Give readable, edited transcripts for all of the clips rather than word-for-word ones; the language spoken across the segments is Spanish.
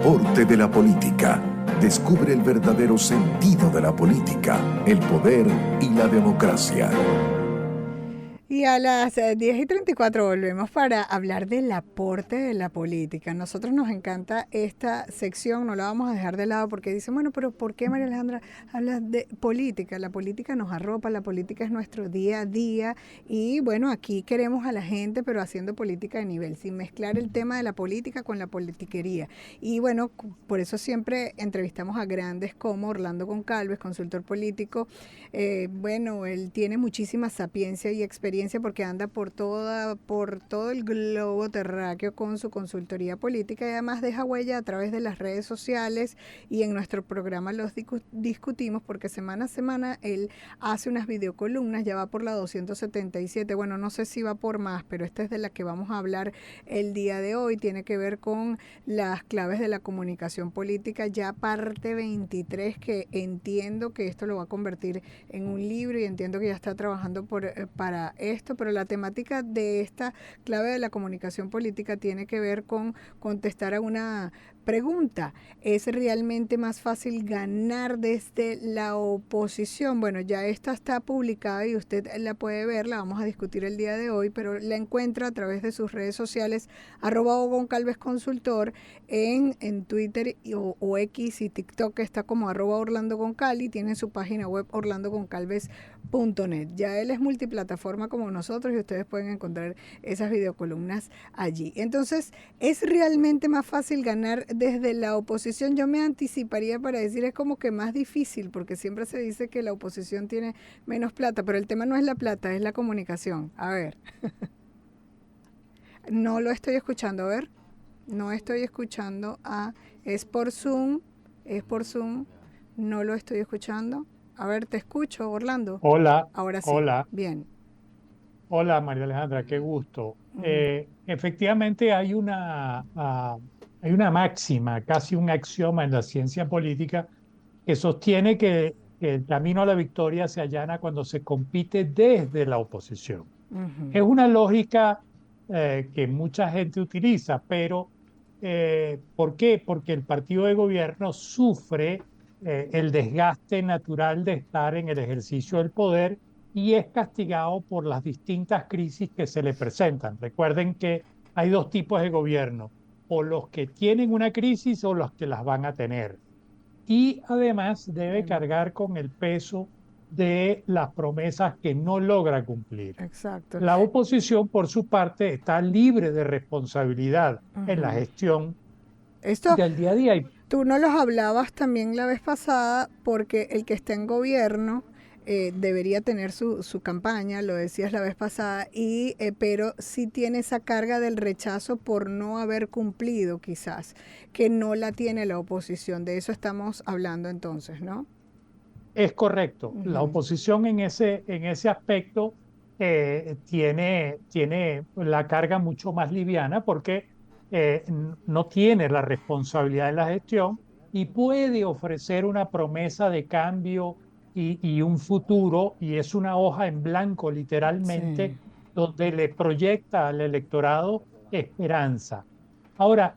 porte de la política. Descubre el verdadero sentido de la política, el poder y la democracia. Y a las 10:34 volvemos para hablar del aporte de la política. A nosotros nos encanta esta sección, no la vamos a dejar de lado porque dicen, bueno, pero ¿por qué María Alejandra habla de política? La política nos arropa, la política es nuestro día a día y bueno, aquí queremos a la gente, pero haciendo política de nivel, sin mezclar el tema de la política con la politiquería. Y bueno, por eso siempre entrevistamos a grandes como Orlando Goncalves, consultor político. Bueno, él tiene muchísima sapiencia y experiencia porque anda por todo el globo terráqueo con su consultoría política y además deja huella a través de las redes sociales y en nuestro programa los discutimos porque semana a semana él hace unas videocolumnas, ya va por la 277, bueno, no sé si va por más, pero esta es de la que vamos a hablar el día de hoy, tiene que ver con las claves de la comunicación política, ya parte 23, que entiendo que esto lo va a convertir en un libro y entiendo que ya está trabajando para esto, pero la temática de esta clave de la comunicación política tiene que ver con contestar a una pregunta. ¿Es realmente más fácil ganar desde la oposición? Bueno, ya esta está publicada y usted la puede ver, la vamos a discutir el día de hoy, pero la encuentra a través de sus redes sociales, @Goncalves Consultor, en Twitter o X y TikTok está como @OrlandoGoncalves, tiene su página web orlandogoncalves.net. Ya él es multiplataforma como nosotros y ustedes pueden encontrar esas videocolumnas allí. Entonces, ¿es realmente más fácil ganar desde la oposición? Yo me anticiparía para decir es como que más difícil, porque siempre se dice que la oposición tiene menos plata, pero el tema no es la plata, es la comunicación. A ver, no lo estoy escuchando, a ver, no estoy escuchando, es por Zoom, no lo estoy escuchando. A ver, te escucho, Orlando. Hola, Ahora sí, hola, bien. hola María Alejandra, qué gusto. Ujú. Efectivamente hay una máxima, casi un axioma en la ciencia política que sostiene que el camino a la victoria se allana cuando se compite desde la oposición. Ujú. Es una lógica que mucha gente utiliza, pero ¿por qué? Porque el partido de gobierno sufre el desgaste natural de estar en el ejercicio del poder y es castigado por las distintas crisis que se le presentan. Recuerden que hay dos tipos de gobierno, o los que tienen una crisis o los que las van a tener. Y además debe Em, cargar con el peso de las promesas que no logra cumplir. Exacto. La oposición, por su parte, está libre de responsabilidad en la Ujú. gestión Esto del día a día. tú no los hablabas también la vez pasada porque el que está en gobierno debería tener su campaña, lo decías la vez pasada, pero sí tiene esa carga del rechazo por no haber cumplido quizás, que no la tiene la oposición. De eso estamos hablando entonces, ¿no? Es correcto. La Ujú. oposición en ese aspecto tiene la carga mucho más liviana porque no tiene la responsabilidad de la gestión y puede ofrecer una promesa de cambio y un futuro, y es una hoja en blanco Sí. literalmente, donde le proyecta al electorado esperanza. Ahora,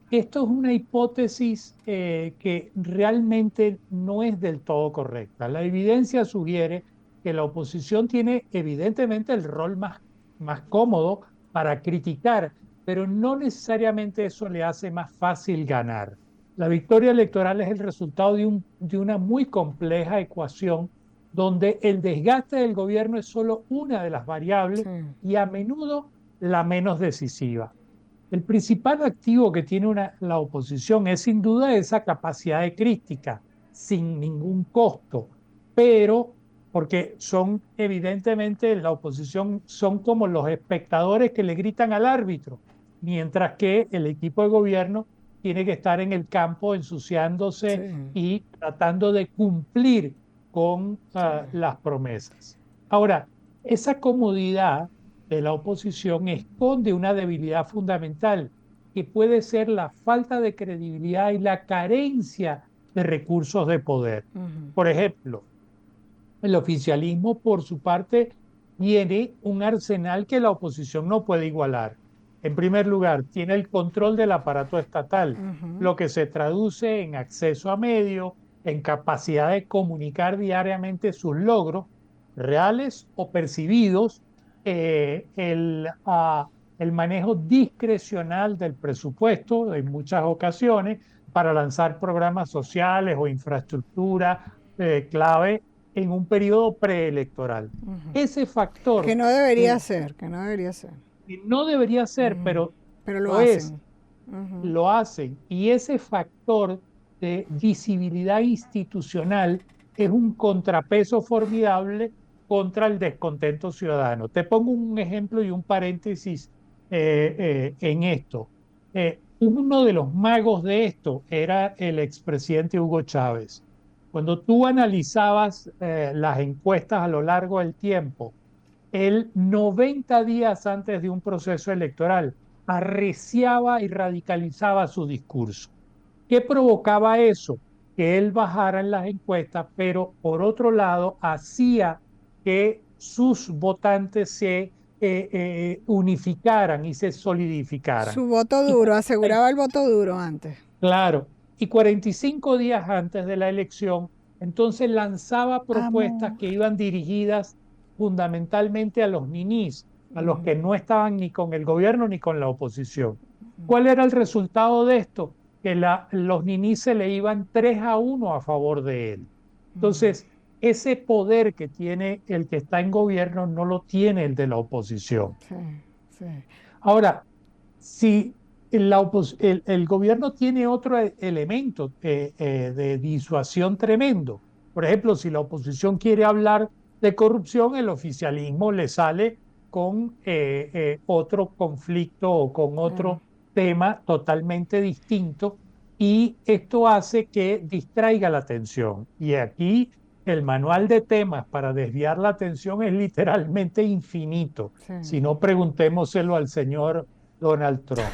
esto es una hipótesis que realmente no es del todo correcta. La evidencia sugiere que la oposición tiene evidentemente el rol más cómodo para criticar, pero no necesariamente eso le hace más fácil ganar. La victoria electoral es el resultado de una muy compleja ecuación donde el desgaste del gobierno es solo una de las variables Sí. y a menudo la menos decisiva. El principal activo que tiene la oposición es sin duda esa capacidad de crítica, sin ningún costo, pero porque son evidentemente la oposición son como los espectadores que le gritan al árbitro, mientras que el equipo de gobierno tiene que estar en el campo Sí. ensuciándose y tratando de cumplir con Sí. las promesas. Ahora, esa comodidad de la oposición esconde una debilidad fundamental, que puede ser la falta de credibilidad y la carencia de recursos de poder. Ujú. Por ejemplo, el oficialismo, por su parte, tiene un arsenal que la oposición no puede igualar. En primer lugar, tiene el control del aparato estatal, Ujú. lo que se traduce en acceso a medios, en capacidad de comunicar diariamente sus logros, reales o percibidos, el manejo discrecional del presupuesto en muchas ocasiones para lanzar programas sociales o infraestructura clave en un periodo preelectoral. Ujú. Ese factor Que que no debería ser. no debería ser, Ujú. pero Pero lo lo es, hacen. Ujú. lo hacen. Y ese factor de visibilidad institucional es un contrapeso formidable contra el descontento ciudadano. Te pongo un ejemplo y un paréntesis en esto. Uno de los magos de esto era el expresidente Hugo Chávez. Cuando tú analizabas las encuestas a lo largo del tiempo, él 90 días antes de un proceso electoral arreciaba y radicalizaba su discurso. ¿Qué provocaba eso? Que él bajara en las encuestas, pero por otro lado hacía que sus votantes se unificaran y se solidificaran. Su voto Y duro, aseguraba el voto duro antes. claro, y 45 días antes de la elección, entonces lanzaba propuestas Amor. que iban dirigidas fundamentalmente a los ninis, a los Ujú. que no estaban ni con el gobierno ni con la oposición. ¿Cuál era el resultado de esto? Que los ninis se le iban 3-1 a favor de él. Entonces, ese poder que tiene el que está en gobierno no lo tiene el de la oposición. Sí, sí. Ahora, si el gobierno tiene otro elemento de disuasión tremendo. Por ejemplo, si la oposición quiere hablar de corrupción, el oficialismo le sale con otro conflicto o con Claro. otro tema totalmente distinto y esto hace que distraiga la atención. Y aquí el manual de temas para desviar la atención es literalmente infinito. Sí. Si no, preguntémoselo al señor Donald Trump.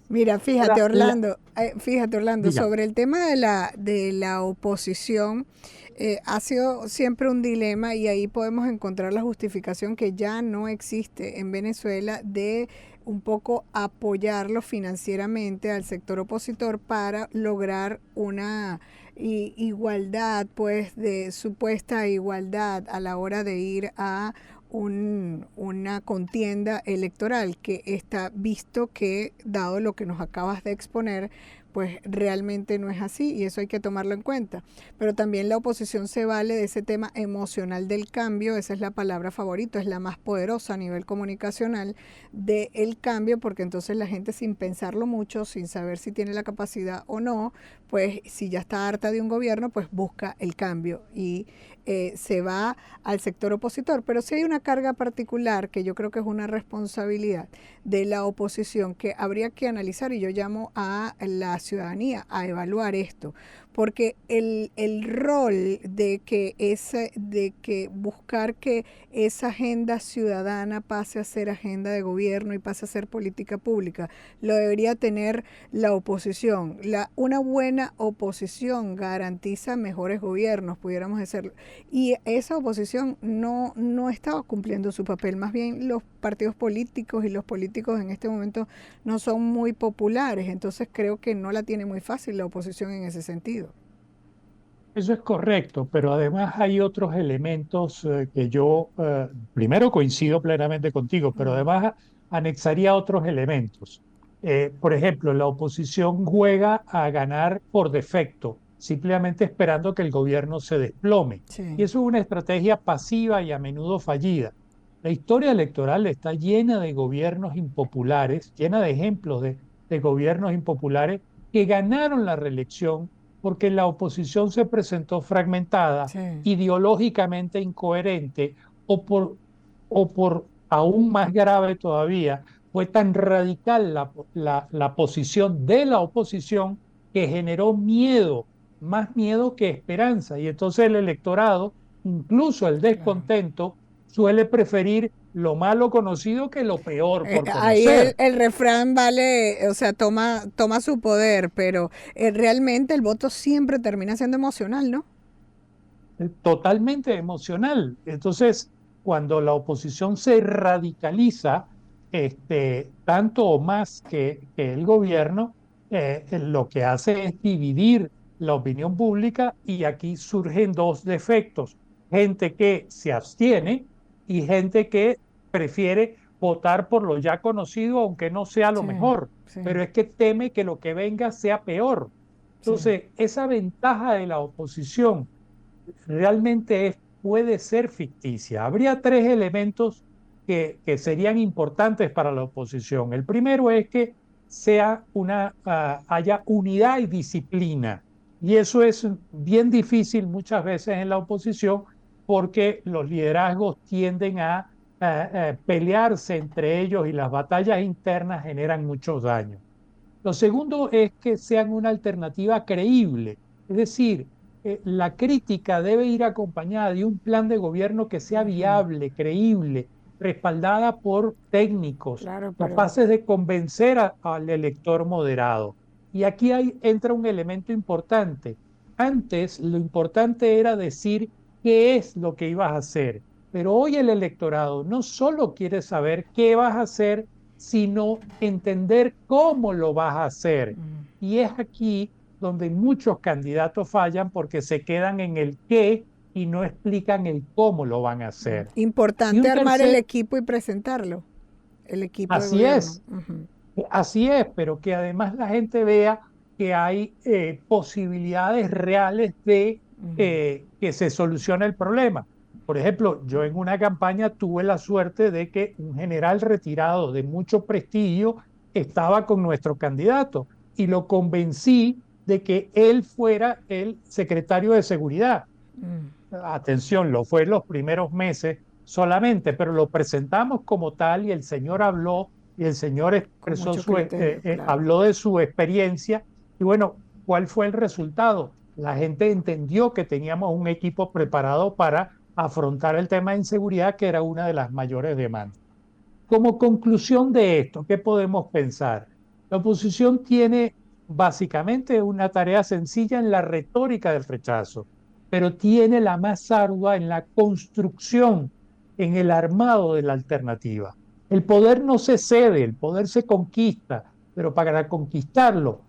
Mira, Ahora, fíjate Orlando, diga, sobre el tema de la oposición, ha sido siempre un dilema y ahí podemos encontrar la justificación que ya no existe en Venezuela de un poco apoyarlo financieramente al sector opositor para lograr una igualdad, pues de supuesta igualdad a la hora de ir a una contienda electoral que está visto que, dado lo que nos acabas de exponer, pues realmente no es así y eso hay que tomarlo en cuenta. Pero también la oposición se vale de ese tema emocional del cambio, esa es la palabra favorita, es la más poderosa a nivel comunicacional del cambio, porque entonces la gente sin pensarlo mucho, sin saber si tiene la capacidad o no, pues si ya está harta de un gobierno, pues busca el cambio y se va al sector opositor. Pero sí hay una carga particular que yo creo que es una responsabilidad de la oposición que habría que analizar y yo llamo a la ciudadanía a evaluar esto, porque el rol de que buscar que esa agenda ciudadana pase a ser agenda de gobierno y pase a ser política pública, lo debería tener la oposición. Una buena oposición garantiza mejores gobiernos, pudiéramos decirlo. Y esa oposición no estaba cumpliendo su papel. Más bien los partidos políticos y los políticos en este momento no son muy populares. Entonces creo que no la tiene muy fácil la oposición en ese sentido. eso es correcto, pero además hay otros elementos que yo, primero coincido plenamente contigo, pero Mm. además anexaría otros elementos. Por ejemplo, la oposición juega a ganar por defecto, simplemente esperando que el gobierno se desplome. Y Sí. eso es una estrategia pasiva y a menudo fallida. La historia electoral está llena de gobiernos impopulares, llena de ejemplos de gobiernos impopulares que ganaron la reelección porque la oposición se presentó fragmentada, Sí. ideológicamente incoherente o por aún más grave todavía, fue tan radical la posición de la oposición que generó miedo, más miedo que esperanza. Y entonces el electorado, incluso el Claro. descontento, suele preferir lo malo conocido que lo peor por Ahí conocer. el refrán vale, o sea, toma su poder, pero realmente el voto siempre termina siendo emocional, ¿no? Totalmente emocional. Entonces, cuando la oposición se radicaliza, tanto o más que el gobierno, lo que hace es dividir la opinión pública y aquí surgen dos defectos. Gente que se abstiene y gente que prefiere votar por lo ya conocido, aunque no sea lo Sí, mejor, sí, pero es que teme que lo que venga sea peor. sí. Entonces, esa ventaja de la oposición realmente puede ser ficticia. Habría tres elementos que serían importantes para la oposición. El primero es que haya unidad y disciplina. Y eso es bien difícil muchas veces en la oposición porque los liderazgos tienden a pelearse entre ellos y las batallas internas generan muchos daños. Lo segundo es que sean una alternativa creíble, es decir, la crítica debe ir acompañada de un plan de gobierno que sea Ujú. viable, creíble, respaldada por técnicos, Claro, pero capaces de convencer al elector moderado. Y aquí entra un elemento importante. Antes lo importante era decir qué es lo que ibas a hacer, pero hoy el electorado no solo quiere saber qué vas a hacer, sino entender cómo lo vas a hacer. mm, Y es aquí donde muchos candidatos fallan porque se quedan en el qué y no explican el cómo lo van a hacer. Y importante un armar el tercer, equipo y presentarlo, el equipo de así gobierno. es, Ujú, así es, pero que además la gente vea que hay posibilidades reales de ujú. que se solucione el problema. Por ejemplo, yo en una campaña tuve la suerte de que un general retirado de mucho prestigio estaba con nuestro candidato y lo convencí de que él fuera el secretario de seguridad. Mm, Atención, lo fue en los primeros meses solamente, pero lo presentamos como tal y el señor habló y el señor con expresó mucho criterio, claro. habló de su experiencia y bueno, ¿cuál fue el resultado? La gente entendió que teníamos un equipo preparado para afrontar el tema de inseguridad, que era una de las mayores demandas. Como conclusión de esto, ¿qué podemos pensar? La oposición tiene básicamente una tarea sencilla en la retórica del rechazo, pero tiene la más ardua en la construcción, en el armado de la alternativa. El poder no se cede, el poder se conquista, pero para conquistarlo,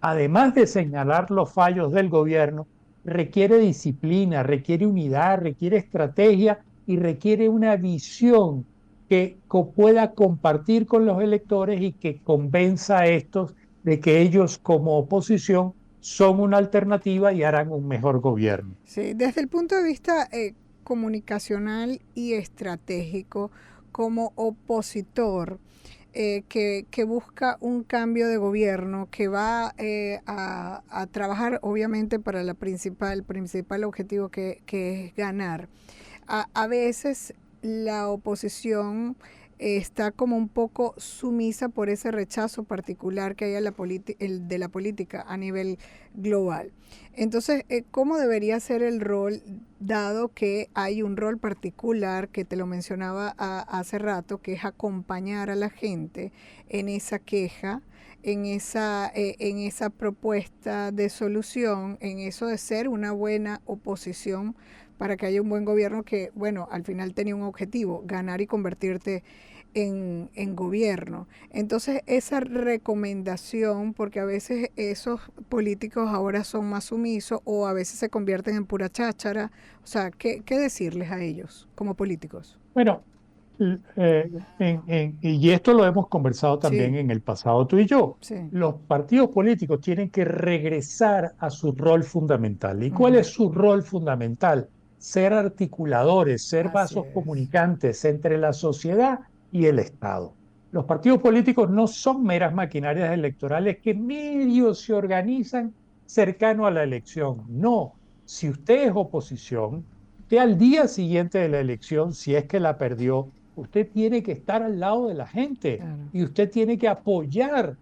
además de señalar los fallos del gobierno, requiere disciplina, requiere unidad, requiere estrategia y requiere una visión que pueda compartir con los electores y que convenza a estos de que ellos como oposición son una alternativa y harán un mejor gobierno. Sí, desde el punto de vista comunicacional y estratégico, como opositor que busca un cambio de gobierno, que va a trabajar obviamente para el principal objetivo que es ganar. A veces la oposición está como un poco sumisa por ese rechazo particular que hay a de la política a nivel global. Entonces, ¿cómo debería ser el rol, dado que hay un rol particular que te lo mencionaba hace rato, que es acompañar a la gente en esa queja, en esa propuesta de solución, en eso de ser una buena oposición para que haya un buen gobierno que, bueno, al final tenía un objetivo, ganar y convertirte en gobierno. Entonces, esa recomendación, porque a veces esos políticos ahora son más sumisos o a veces se convierten en pura cháchara, o sea, ¿qué decirles a ellos como políticos? Bueno, y esto lo hemos conversado también Sí, en el pasado tú y yo. sí. Los partidos políticos tienen que regresar a su rol fundamental. ¿Y cuál Ujú. es su rol fundamental? Ser articuladores, ser Así vasos es. comunicantes entre la sociedad y el Estado. Los partidos políticos no son meras maquinarias electorales que medio se organizan cercano a la elección. No, si usted es oposición, usted al día siguiente de la elección, si es que la perdió, usted tiene que estar al lado de la gente Claro. y usted tiene que apoyar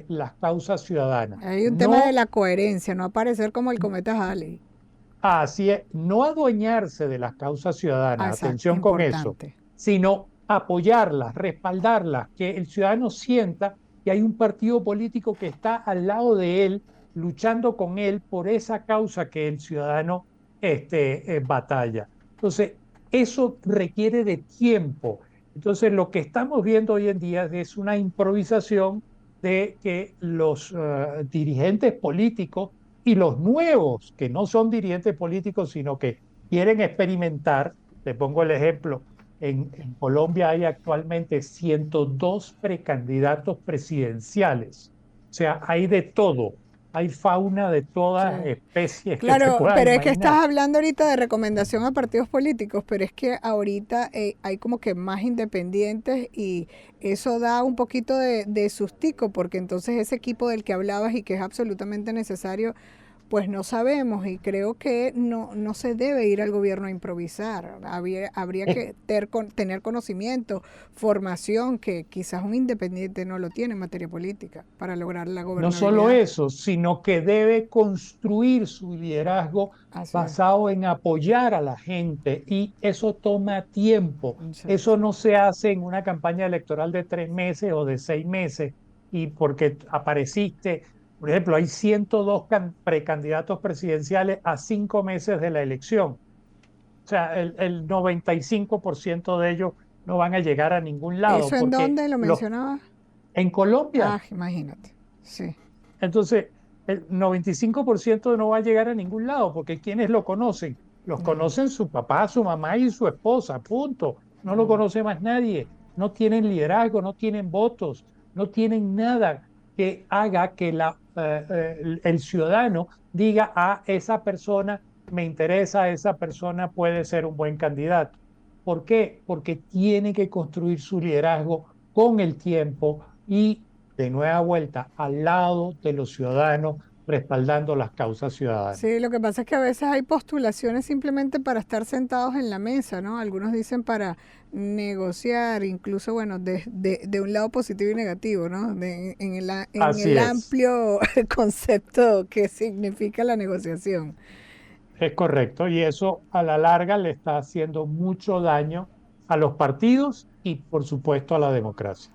las causas ciudadanas. Hay un tema de No, la coherencia, no aparecer como el cometa Halley. así es, no adueñarse de las causas Ah, ciudadanas, exacto, atención con eso, importante. sino apoyarlas, respaldarlas, que el ciudadano sienta que hay un partido político que está al lado de él, luchando con él por esa causa que el ciudadano batalla. Entonces, eso requiere de tiempo Entonces, lo que estamos viendo hoy en día es una improvisación de que los dirigentes políticos y los nuevos, que no son dirigentes políticos, sino que quieren experimentar. Te pongo el ejemplo, en Colombia hay actualmente 102 precandidatos presidenciales. O sea, hay de todo. Hay fauna de todas Sí. especies que te Claro, puedas pero es que imaginar. estás hablando ahorita de recomendación a partidos políticos, pero es que ahorita hay como que más independientes y eso da un poquito de sustico, porque entonces ese equipo del que hablabas y que es absolutamente necesario, pues no sabemos y creo que no se debe ir al gobierno a improvisar. Habría Es que tener conocimiento, formación, que quizás un independiente no lo tiene en materia política para lograr la No solo gobernabilidad. eso, sino que debe construir su liderazgo Así es. basado en apoyar a la gente y eso toma tiempo. Exacto. Eso no se hace en una campaña electoral de 3 meses o de 6 meses y porque apareciste, por ejemplo, hay 102 precandidatos presidenciales a 5 meses de la elección. O sea, el 95% de ellos no van a llegar a ningún lado ¿Eso en porque dónde lo mencionabas? en Colombia. Ah, imagínate. Sí. Entonces, el 95% no va a llegar a ningún lado, porque ¿quiénes lo conocen? Los No, conocen su papá, su mamá y su esposa, punto. No lo no. conoce más nadie. No tienen liderazgo, no tienen votos, no tienen nada que haga que el ciudadano diga a esa persona me interesa, esa persona puede ser un buen candidato. ¿Por qué? Porque tiene que construir su liderazgo con el tiempo y de nueva vuelta al lado de los ciudadanos, respaldando las causas ciudadanas. Sí, lo que pasa es que a veces hay postulaciones simplemente para estar sentados en la mesa, ¿no? Algunos dicen para negociar, incluso, bueno, de un lado positivo y negativo, ¿no? En Así el es amplio concepto que significa la negociación. correcto. Y eso a la larga le está haciendo mucho daño a los partidos y, por supuesto, a la democracia.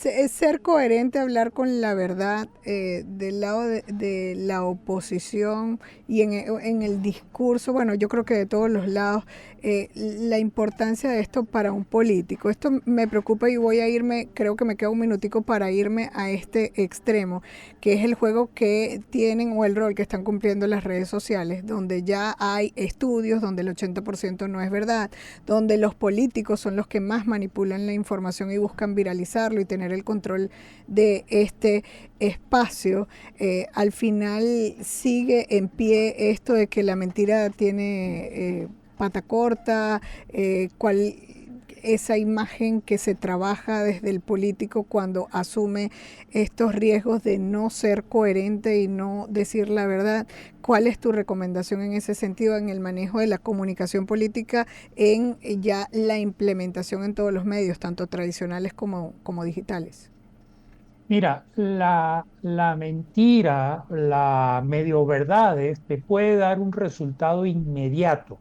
Es ser coherente, hablar con la verdad del lado de la oposición y en el discurso, bueno, yo creo que de todos los lados, la importancia de esto para un político. Esto me preocupa y voy a irme, creo que me queda un minutico para irme a este extremo, que es el juego que tienen o el rol que están cumpliendo las redes sociales, donde ya hay estudios donde el 80% no es verdad, donde los políticos son los que más manipulan la información y buscan viralizarlo y tener el control de este espacio. Al final sigue en pie esto de que la mentira tiene pata corta, cuál esa imagen que se trabaja desde el político cuando asume estos riesgos de no ser coherente y no decir la verdad. ¿Cuál es tu recomendación en ese sentido en el manejo de la comunicación política, en ya la implementación en todos los medios, tanto tradicionales como digitales? Mira, la mentira, la medio verdades te puede dar un resultado inmediato,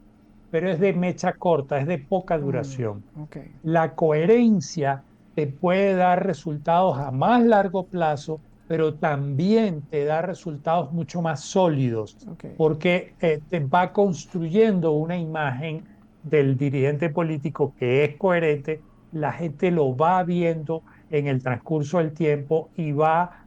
pero es de mecha corta, es de poca duración. Okay. La coherencia te puede dar resultados a más largo plazo, pero también te da resultados mucho más sólidos, Okay. porque te va construyendo una imagen del dirigente político que es coherente, la gente lo va viendo en el transcurso del tiempo y va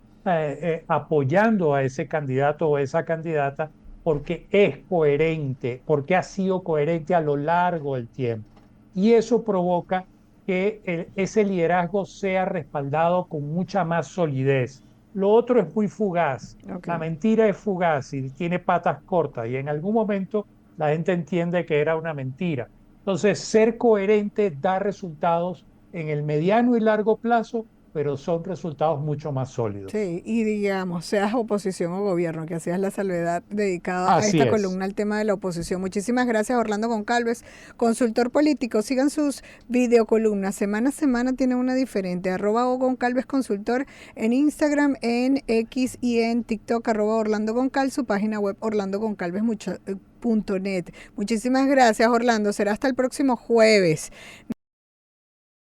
apoyando a ese candidato o esa candidata porque es coherente, porque ha sido coherente a lo largo del tiempo. Y eso provoca que ese liderazgo sea respaldado con mucha más solidez. Lo otro es muy fugaz. La Okay. mentira es fugaz y tiene patas cortas y en algún momento la gente entiende que era una mentira. Entonces, ser coherente da resultados en el mediano y largo plazo, pero son resultados mucho más sólidos. Sí, y digamos, seas oposición o gobierno, que hacías la salvedad dedicada a Así esta es. columna al tema de la oposición. Muchísimas gracias, Orlando Goncalves, consultor político. Sigan sus videocolumnas. Semana a semana tiene una diferente. @ Goncalves Consultor en Instagram, en X y en TikTok, @ Orlando Goncal, su página web orlandogoncalves.net. Muchísimas gracias, Orlando. Será hasta el próximo jueves.